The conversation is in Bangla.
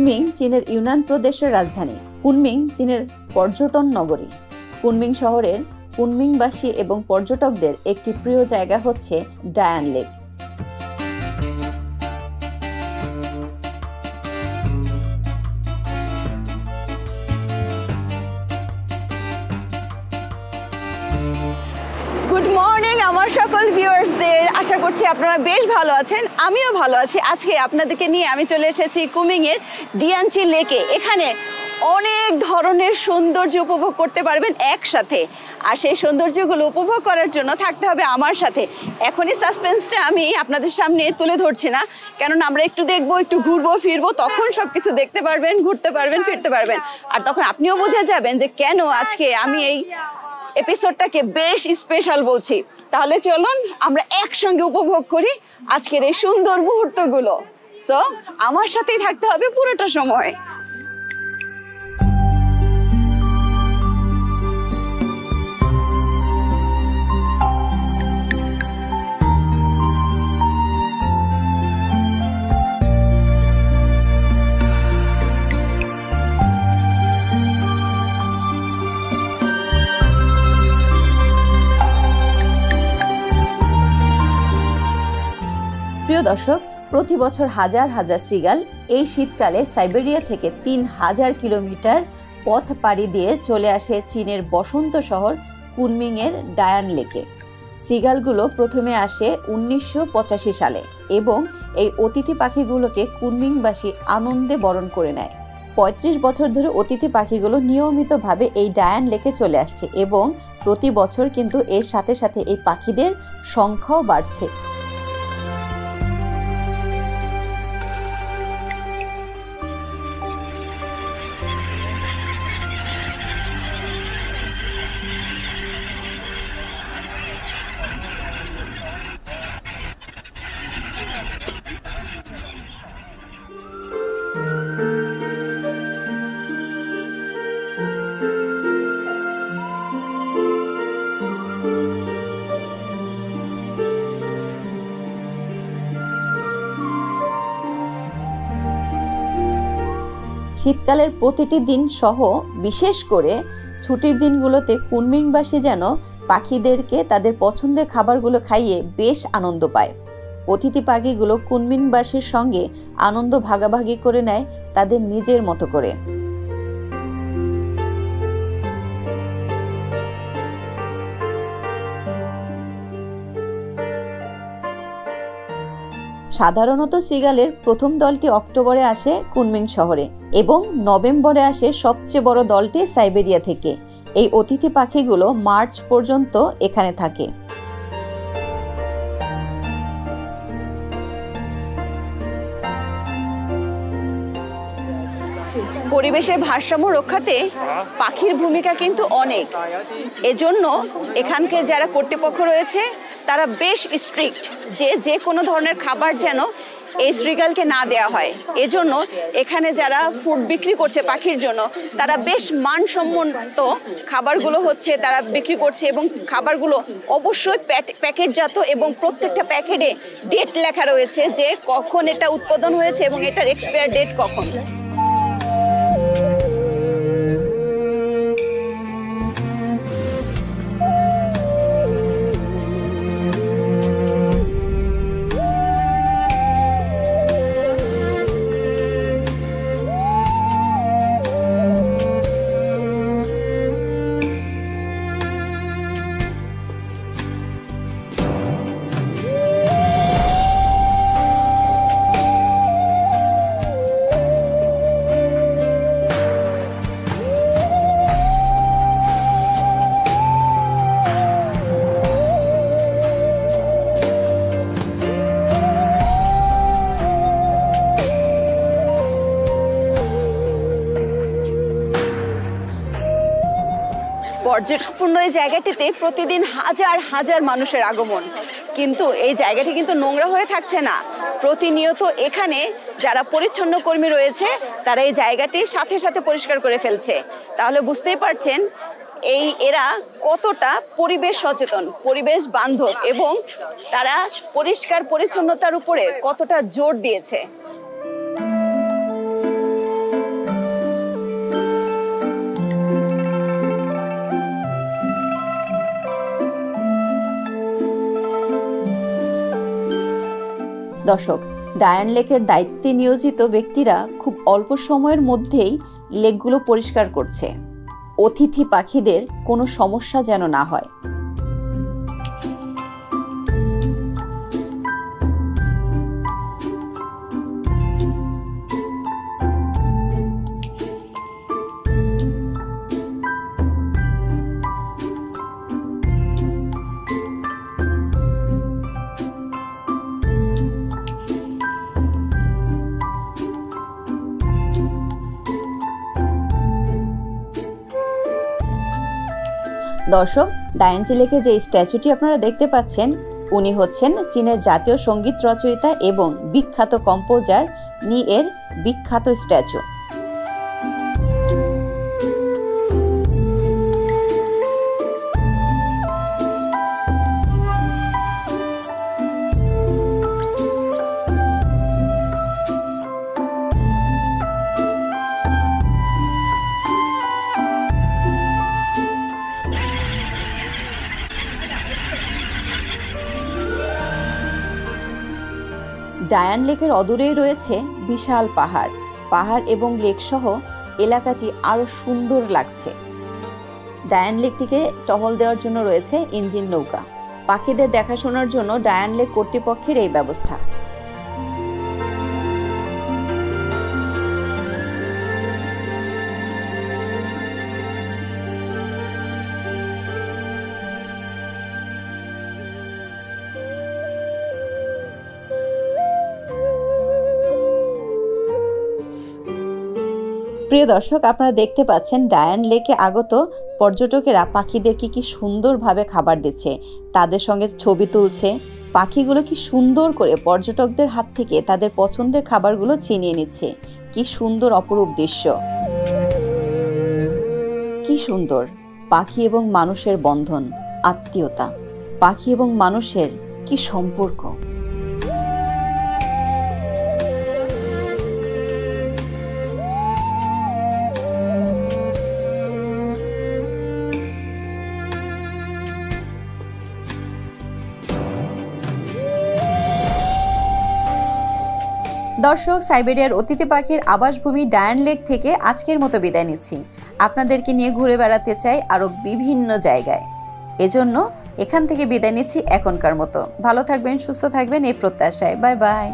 কুনমিং চীনের ইউনান প্রদেশের রাজধানী। কুনমিং চীনের পর্যটন নগরী। কুনমিং শহরের কুনমিংবাসী এবং পর্যটকদের একটি প্রিয় জায়গা হচ্ছে ডায়ান লেক। গুড মর্নিং আমার সকল ভিউয়ার্সদের, আশা করছি আপনারা বেশ ভালো আছেন। আমিও ভালো আছি। আজকে আপনাদেরকে নিয়ে আমি চলে এসেছি কুমিংয়ের ডিয়ানচি লেকে। এখানে অনেক ধরনের সৌন্দর্য উপভোগ করতে পারবেন একসাথে, আর সেই সৌন্দর্যগুলো উপভোগ করার জন্য থাকতে হবে আমার সাথে। এখনই সাসপেন্সটা আমি আপনাদের সামনে তুলে ধরছি না, কেননা আমরা একটু দেখবো, একটু ঘুরবো ফিরবো, তখন সবকিছু দেখতে পারবেন, ঘুরতে পারবেন, ফিরতে পারবেন, আর তখন আপনিও বুঝে যাবেন যে কেন আজকে আমি এই এপিসোডটাকে বেশ স্পেশাল বলছি। তাহলে চলুন আমরা একসঙ্গে উপভোগ করি আজকের এই সুন্দর মুহূর্তগুলো। সো আমার সাথেই থাকতে হবে পুরোটা সময়। প্রিয় দর্শক, প্রতি বছর হাজার হাজার সিগাল এই শীতকালে সাইবেরিয়া থেকে 3000 কিলোমিটার পথ পাড়ি দিয়ে চলে আসে চীনের বসন্ত শহর কুনমিংয়ের ডায়ান লেকে। সিগালগুলো প্রথমে আসে 1985 সালে এবং এই অতিথি পাখিগুলোকে কুনমিংবাসী আনন্দে বরণ করে নেয়। 35 বছর ধরে অতিথি পাখিগুলো নিয়মিতভাবে এই ডায়ান লেকে চলে আসছে এবং প্রতি বছর কিন্তু এর সাথে সাথে এই পাখিদের সংখ্যাও বাড়ছে। শীতকালের প্রতিটি দিন সহ বিশেষ করে ছুটির দিনগুলোতে কুনমিংবাসী যেন পাখিদেরকে তাদের পছন্দের খাবারগুলো খাইয়ে বেশ আনন্দ পায়। অতিথি পাখিগুলো কুনমিংবাসীর সঙ্গে আনন্দ ভাগাভাগি করে নেয় তাদের নিজের মতো করে। সাধারণত সিগালের প্রথম দলটি অক্টোবরে আসে কুনমিং শহরে এবং নভেম্বরে আসে সবচেয়ে বড় দলটি সাইবেরিয়া থেকে। এই অতিথি পাখিগুলো মার্চ পর্যন্ত এখানে থাকে। পরিবেশের ভারসাম্য রক্ষাতে পাখির ভূমিকা কিন্তু অনেক। এজন্য এখানকার যারা কর্তৃপক্ষ রয়েছে তারা বেশ স্ট্রিক্ট যে কোনো ধরনের খাবার যেন এই শ্রীগালকে না দেওয়া হয়। এজন্য এখানে যারা ফুড বিক্রি করছে পাখির জন্য তারা বেশ মানসম্মত খাবারগুলো তারা বিক্রি করছে, এবং খাবারগুলো অবশ্যই প্যাকেটজাত এবং প্রত্যেকটা প্যাকেটে ডেট লেখা রয়েছে যে কখন এটা উৎপাদন হয়েছে এবং এটার এক্সপায়ার ডেট কখন। পর্যটনপূর্ণ এই জায়গাটিতে প্রতিদিন হাজার হাজার মানুষের আগমন, কিন্তু এই জায়গাটি কিন্তু নোংরা হয়ে থাকছে না। প্রতিনিয়ত এখানে যারা পরিচ্ছন্ন কর্মী রয়েছে তারা এই জায়গাটি সাথে সাথে পরিষ্কার করে ফেলছে। তাহলে বুঝতেই পারছেন এরা কতটা পরিবেশ সচেতন, পরিবেশ বান্ধব, এবং তারা পরিষ্কার পরিচ্ছন্নতার উপরে কতটা জোর দিয়েছে। দর্শক, ডায়ান লেকের দায়িত্বে নিয়োজিত ব্যক্তিরা খুব অল্প সময়ের মধ্যেই লেকগুলো পরিষ্কার করছে, অতিথি পাখিদের কোনো সমস্যা যেন না হয়। দর্শক, ডায়ানচি লেকে যে স্ট্যাচুটি আপনারা দেখতে পাচ্ছেন, উনি হচ্ছেন চীনের জাতীয় সঙ্গীত রচয়িতা এবং বিখ্যাত কম্পোজার নি এর বিখ্যাত স্ট্যাচু। ডায়ান লেকের অদূরেই রয়েছে বিশাল পাহাড়। পাহাড় এবং লেক সহ এলাকাটি আরো সুন্দর লাগছে। ডায়ান লেকটিকে টহল দেওয়ার জন্য রয়েছে ইঞ্জিন নৌকা। পাখিদের দেখাশোনার জন্য ডায়ান লেক কর্তৃপক্ষের এই ব্যবস্থা। প্রিয় দর্শক, আপনারা দেখতে পাচ্ছেন ডায়ান লেকে আগত পর্যটকেরা পাখিদেরকে কি সুন্দরভাবে খাবার দিচ্ছে, তাদের সঙ্গে ছবি তুলছে। পাখিগুলো কি সুন্দর করে পর্যটকদের হাত থেকে তাদের পছন্দের খাবারগুলো ছিনিয়ে নিচ্ছে। কি সুন্দর অপরূপ দৃশ্য, কি সুন্দর। পাখি এবং মানুষের বন্ধন, আত্মীয়তা, পাখি এবং মানুষের কি সম্পর্ক। দর্শক, সাইবেরিয়ার অতিথি পাখির আবাসভূমি ডায়ান লেক থেকে আজকের মতো বিদায় নিচ্ছি। আপনাদেরকে নিয়ে ঘুরে বেড়াতে চাই আরো বিভিন্ন জায়গায়, এজন্য এখান থেকে বিদায় নিচ্ছি এখনকার মতো। ভালো থাকবেন, সুস্থ থাকবেন এই প্রত্যাশায়। Bye bye.